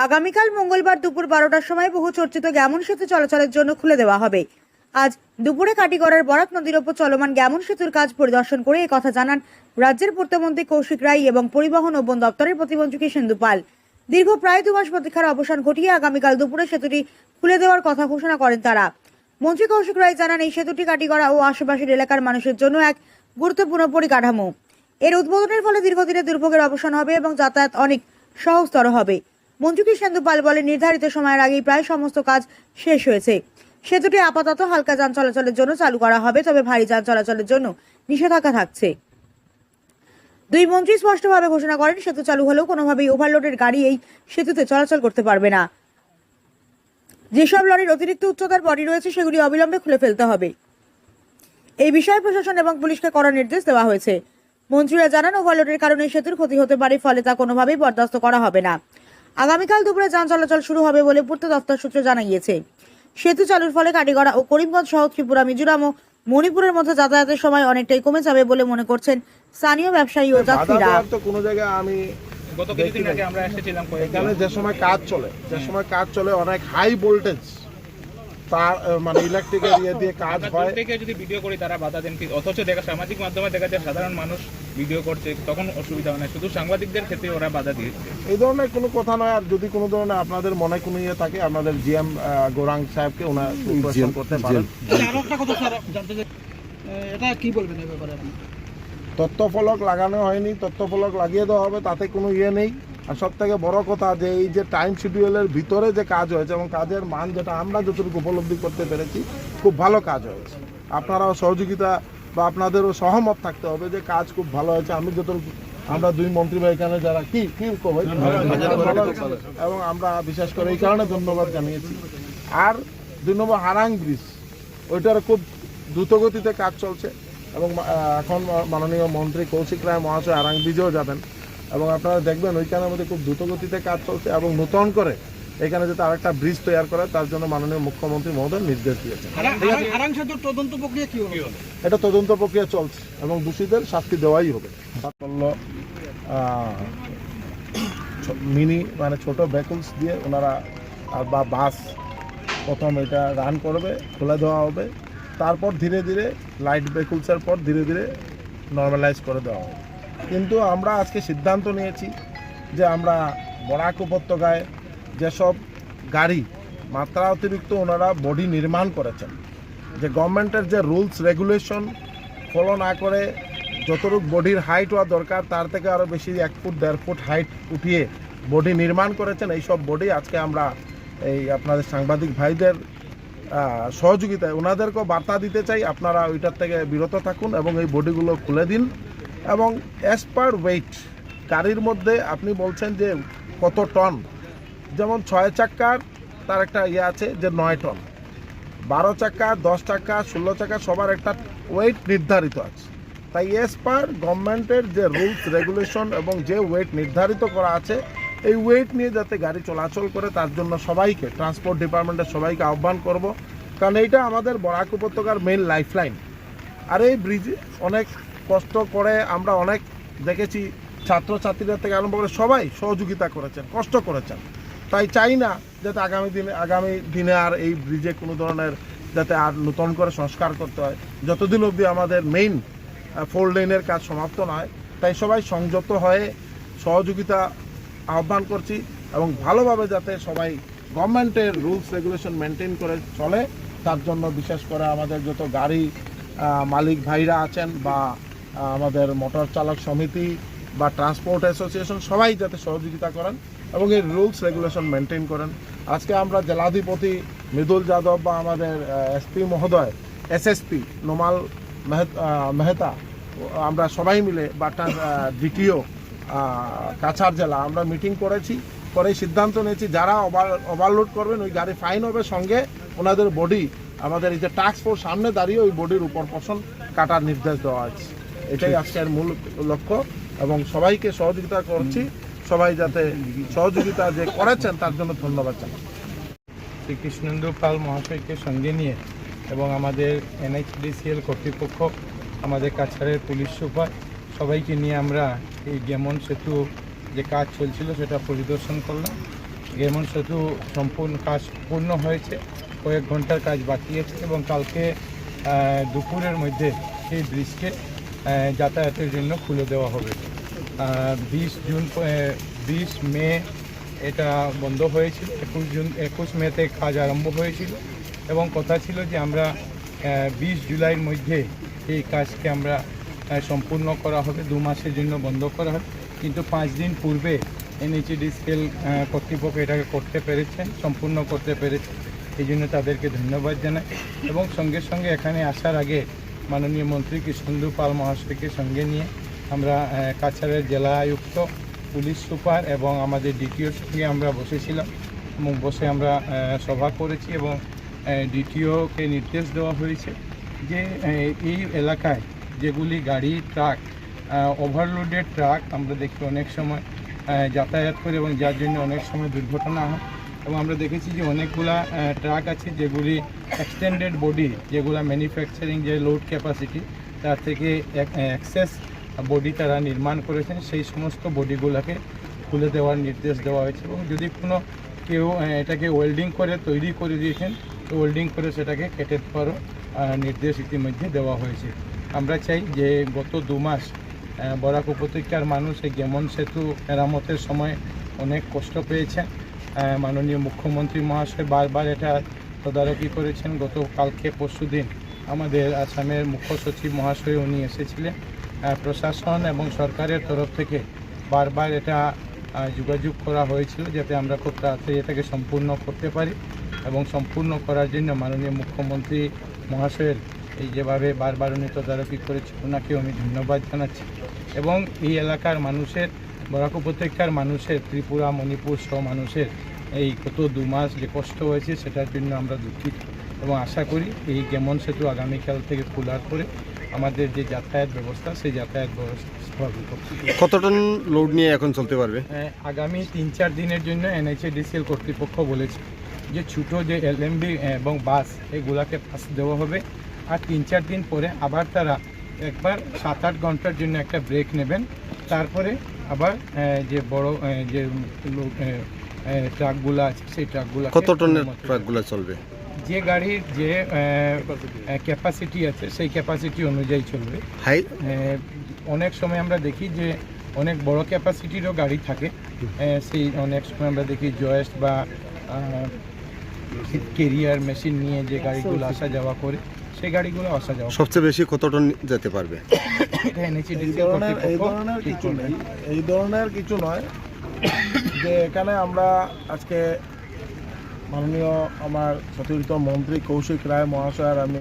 আগামীকাল মঙ্গলবার দুপুর 12টার সময় বহু চর্চিত গ্যামন সেতু চলাচলের জন্য খুলে দেওয়া হবে। আজ দুপুরে কাটিগড়ার বরাক নদীর ওপর চলমান গ্যামন সেতুর কাজ পরিদর্শন করে একথা জানান রাজ্যের পূর্তমন্ত্রী কৌশিক রায় এবং পরিবহন ও বন দপ্তরের প্রতিমন্ত্রী কৃষ্ণেন্দু পাল। দীর্ঘ প্রায় 2 মাস প্রতীক্ষার অবসান ঘটিয়ে আগামীকাল দুপুরে সেতুটি খুলে দেওয়ার কথা ঘোষণা করেন তারা। মন্ত্রী কৌশিক রায় জানান, এই সেতুটি কাটিগড়া ও আশেপাশের এলাকার মানুষের জন্য এক গুরুত্বপূর্ণ পরিকাঠামো। এর উদ্বোধনের ফলে দীর্ঘদিনের দুর্ভোগের অবসান হবে এবং যাতায়াত অনেক সহজতর হবে। মন্ত্রী কৃষ্ণেন্দু পাল বলেন, নির্ধারিত সময়ের আগেই প্রায় সমস্ত কাজ শেষ হয়েছে। সেতুটি আপাতত হালকা যান চলাচলের জন্য চালু করা হবে, তবে ভারী যান চলাচলের জন্য নিষেধাজ্ঞা থাকছে। দুই মন্ত্রী স্পষ্টভাবে ঘোষণা করেন, সেতু চালু হলেও কোনোভাবেই ওভারলোডের গাড়ি এই সেতুতে চলাচল করতে পারবে না। যেসব লরির অতিরিক্ত উচ্চতার বডি রয়েছে সেগুলি অবিলম্বে খুলে ফেলতে হবে। এই বিষয়ে প্রশাসন এবং পুলিশকে কড়া নির্দেশ দেওয়া হয়েছে। মন্ত্রীরা জানান, ওভারলোডের কারণে সেতুর ক্ষতি হতে পারে, ফলে তা কোনোভাবেই বরদাস্ত করা হবে না। আগামীকাল দুপুরে যান চলাচল শুরু হবে বলে পূর্ত দপ্তর সূত্রে জানা গিয়েছে। সেতু চালুর ফলে কাটিগড়া ও করিমগঞ্জ সহ ত্রিপুরা, মিজোরাম ও মণিপুরের মধ্যে যাতায়াতের সময় অনেকটাই কমে যাবে বলে মনে করছেন স্থানীয় ব্যবসায়ী ও যাত্রীরা। কোনো জায়গায় আমি গত কিছুদিন আগে আমরা এসেছিলাম এখানে যে সময় কাজ চলে অনেক হাই ভোল্টেজ তার মানে ইলেকট্রিকের ইয়ে দিয়ে কাজ হয়। থেকে যদি ভিডিও করি তারা বাধা দেন, অথচ দেখা সামাজিক মাধ্যমে দেখা যায় সাধারণ মানুষ ভিডিও করছে, তখন অসুবিধা হয় না, শুধু সাংবাদিকদের ক্ষেত্রে ওরা বাধা দিয়েছে। এই ধরনের কোনো কথা নয়। আর যদি কোনো ধরনের আপনাদের মনে কোনো ইয়ে থাকে, আমাদের জিএম গৌরাঙ্গ সাহেবকে ওনার প্রশ্ন করতে পারেন। এটা কি বলবেন এই ব্যাপারে? তথ্যফলক লাগানো হয়নি, তথ্যফলক লাগিয়ে দেওয়া হবে, তাতে কোনো ইয়ে নেই। আর সব থেকে বড় কথা যে এই যে টাইম শিডিউলের ভিতরে যে কাজ হয়েছে এবং কাজের মান যেটা আমরা যতটুকু উপলব্ধি করতে পেরেছি, খুব ভালো কাজ হয়েছে। আপনারাও সহযোগিতা বা আপনাদেরও সহমত থাকতে হবে যে কাজ খুব ভালো হয়েছে। আমি যতটুকু আমরা দুই মন্ত্রী ভাই এখানে যারা কি এবং আমরা বিশেষ করে এই কারণে ধন্যবাদ জানিয়েছি। আর 2 নম্বর হারাং ব্রিজ, ওইটার খুব দ্রুতগতিতে কাজ চলছে এবং এখন মাননীয় মন্ত্রী কৌশিক রায় মহাশয় হারাং ব্রিজেও যাবেন এবং আপনারা দেখবেন ওইখানের মধ্যে খুব দ্রুতগতিতে কাজ চলছে এবং নতুন করে এখানে যাতে আরেকটা ব্রিজ তৈরি করে তার জন্য মাননীয় মুখ্যমন্ত্রী মহোদয় নির্দেশ দিয়েছেন। তদন্ত প্রক্রিয়া কি হবে? এটা তদন্ত প্রক্রিয়া চলছে এবং দোষীদের শাস্তি দেওয়াই হবে। মিনি মানে ছোট ভেহিকলস দিয়ে ওনারা বা বাস প্রথম এটা রান করবে, খুলে দেওয়া হবে, তারপর ধীরে ধীরে লাইট ভেহিকলসের পর ধীরে ধীরে নর্মালাইজ করে দেওয়া হবে। কিন্তু আমরা আজকে সিদ্ধান্ত নিয়েছি যে আমরা বরাক উপত্যকায় যেসব গাড়ি মাত্রা অতিরিক্ত ওনারা বডি নির্মাণ করেছেন, যে গভর্নমেন্টের যে রুলস রেগুলেশন ফলো না করে যতটুকু বডির হাইট হওয়া দরকার তার থেকে আরও বেশি 1 ফুট 1.5 ফুট হাইট উঠিয়ে বডি নির্মাণ করেছেন, এইসব বডি আজকে আমরা এই আপনাদের সাংবাদিক ভাইদের সহযোগিতায় ওনাদেরকেও বার্তা দিতে চাই, আপনারা ওইটার থেকে বিরত থাকুন এবং এই বডিগুলো খুলে দিন। এবং অ্যাজ পার ওয়েট গাড়ির মধ্যে আপনি বলছেন যে কত টন, যেমন 6 চাক্কার তার একটা ইয়ে আছে যে 9 টন, 12 চাক্কা, 10 চাক্কা, 16 চাক্কা সবার একটা ওয়েট নির্ধারিত আছে। তাই অ্যাজ পার গভর্নমেন্টের যে রুলস রেগুলেশন এবং যে ওয়েট নির্ধারিত করা আছে, এই ওয়েট নিয়ে যাতে গাড়ি চলাচল করে তার জন্য সবাইকে, ট্রান্সপোর্ট ডিপার্টমেন্টের সবাইকে আহ্বান করব, কারণ এইটা আমাদের বরাক উপত্যকার মেইন লাইফলাইন। আর এই ব্রিজে অনেক কষ্ট করে আমরা অনেক দেখেছি, ছাত্রছাত্রীরা থেকে আরম্ভ করে সবাই সহযোগিতা করেছেন, কষ্ট করেছেন। তাই চাই না যাতে আগামী দিনে আর এই ব্রিজে কোনো ধরনের যাতে আর নতুন করে সংস্কার করতে হয়, যতদিন অবধি আমাদের মেইন 4 লেনের কাজ সমাপ্ত নয়। তাই সবাই সংযত হয়ে সহযোগিতা আহ্বান করছি এবং ভালোভাবে যাতে সবাই গভর্নমেন্টের রুলস রেগুলেশন মেনটেন করে চলে, তার জন্য বিশেষ করে আমাদের যত গাড়ি মালিক ভাইরা আছেন বা আমাদের মোটর চালক সমিতি বা ট্রান্সপোর্ট অ্যাসোসিয়েশন সবাই যাতে সহযোগিতা করেন এবং এই রুলস রেগুলেশন মেনটেন করেন। আজকে আমরা জেলাধিপতি মৃদুল যাদব বা আমাদের এসপি মহোদয়, এসএসপি নোমাল মেহতা, আমরা সবাই মিলে বা ডিটিও কাছাড় জেলা আমরা মিটিং করেছি, করে সিদ্ধান্ত নিয়েছি যারা ওভারলোড করবেন ওই গাড়ি ফাইন হবে, সঙ্গে ওনাদের বডি আমাদের এই যে টাস্ক ফোর্স সামনে দাঁড়িয়ে ওই বডির উপর পোষণ কাটার নির্দেশ দেওয়া আছে। এটাই আজকের মূল লক্ষ্য এবং সবাইকে সহযোগিতা করছি, সবাই যাতে সহযোগিতা যে করেছেন তার জন্য ধন্যবাদ জানাই। শ্রী কৃষ্ণেন্দু পাল মহাশয়কে সঙ্গে নিয়ে এবং আমাদের NHDCL কর্তৃপক্ষ, আমাদের কাছাড়ের পুলিশ সুপার সবাইকে নিয়ে আমরা এই গ্যামন সেতু যে কাজ চলছিল সেটা পরিদর্শন করলাম। গেমন সেতু সম্পূর্ণ কাজ পূর্ণ হয়েছে, কয়েক ঘন্টার কাজ বাকি আছে এবং কালকে দুপুরের মধ্যে সেই ব্রিজকে যাতায়াতের জন্য খুলে দেওয়া হবে। 20 মে এটা বন্ধ হয়েছিল, 21 মেতে কাজ আরম্ভ হয়েছিল এবং কথা ছিল যে আমরা 20 জুলাইয়ের মধ্যে এই কাজকে আমরা সম্পূর্ণ করা হবে, 2 মাসের জন্য বন্ধ করা হবে। কিন্তু 5 দিন পূর্বে NHDCL কর্তৃপক্ষ এটাকে করতে পেরেছেন, সম্পূর্ণ করতে পেরেছেন, এই জন্য তাদেরকে ধন্যবাদ জানাই। এবং সঙ্গে সঙ্গে এখানে আসার আগে মাননীয় মন্ত্রী কৃষ্ণেন্দু পাল মহাশয়কে সঙ্গে নিয়ে আমরা কাছাড়ের জেলা আয়ুক্ত, পুলিশ সুপার এবং আমাদের ডিটিওর সঙ্গে আমরা বসেছিলাম এবং বসে আমরা সভা করেছি এবং ডিটিওকে নির্দেশ দেওয়া হয়েছে যে এই এলাকায় যেগুলি গাড়ি, ট্রাক, ওভারলোডেড ট্রাক আমরা দেখি অনেক সময় যাতায়াত করে এবং যার জন্য অনেক সময় দুর্ঘটনা হয়। এবং আমরা দেখেছি যে অনেকগুলা ট্রাক আছে যেগুলি এক্সটেন্ডেড বডি, যেগুলা ম্যানুফ্যাকচারিং যে লোড ক্যাপাসিটি তার থেকে এক্সেস বডি তারা নির্মাণ করেছেন, সেই সমস্ত বডিগুলোকে খুলে দেওয়ার নির্দেশ দেওয়া হয়েছে। এবং যদি কোনো কেউ এটাকে ওয়েল্ডিং করে তৈরি করে দিয়েছেন, তো ওয়েল্ডিং করে সেটাকে কেটে দেওয়ারও নির্দেশ ইতিমধ্যে দেওয়া হয়েছে। আমরা চাই যে গত 2 মাস বরাক উপত্যকার মানুষ এই গেমন সেতু মেরামতের সময় অনেক কষ্ট পেয়েছেন। মাননীয় মুখ্যমন্ত্রী মহাশয় বারবার এটা তদারকি করেছেন। গতকালকে পরশুদিন আমাদের আসামের মুখ্য সচিব মহাশয় উনি এসেছিলেন। প্রশাসন এবং সরকারের তরফ থেকে বারবার এটা যোগাযোগ করা হয়েছিল যাতে আমরা খুব তাড়াতাড়ি এটাকে সম্পূর্ণ করতে পারি এবং সম্পূর্ণ করার জন্য মাননীয় মুখ্যমন্ত্রী মহাশয়ের এই যেভাবে বারবার উনি তদারকি করেছে ওনাকেও আমি ধন্যবাদ জানাচ্ছি। এবং এই এলাকার মানুষের, বরাক উপত্যকার মানুষের, ত্রিপুরা, মণিপুর সহ মানুষের এই গত 2 মাস যে কষ্ট হয়েছে সেটার জন্য আমরা দুঃখিত এবং আশা করি এই গেমন সেতু আগামীকাল থেকে খোলার পরে আমাদের যে যাতায়াত ব্যবস্থা সেই যাতায়াত ব্যবস্থা স্বাভাবিক হবে। কত টন লোড নিয়ে এখন চলতে পারবে? আগামী 3-4 দিনের জন্য NHDCL কর্তৃপক্ষ বলেছে যে ছোটো যে LMB এবং বাস এগুলাকে পাস দেওয়া হবে, আর 3-4 দিন পরে আবার তারা একবার 7-8 ঘন্টার জন্য একটা ব্রেক নেবেন, তারপরে আবার যে বড় যে ট্রাকগুলো আছে সেই ট্রাকগুলো। কত টনের ট্রাকগুলো চলবে? যে গাড়ির যে ক্যাপাসিটি আছে সেই ক্যাপাসিটি অনুযায়ী চলবে। অনেক সময় আমরা দেখি যে অনেক বড় ক্যাপাসিটিরও গাড়ি থাকে, সেই অনেক সময় আমরা দেখি জয়েস্ট বা কেরিয়ার মেশিন নিয়ে যে গাড়িগুলো আসা যাওয়া করে সেই গাড়িগুলো আসা যাওয়া। সবচেয়ে বেশি কত টন যেতে পারবে? এই ধরনের কিছু নয় যে এখানে আমরা আজকে মাননীয় আমার সতীর্থ মন্ত্রী কৌশিক রায় মহাশয়ের আমি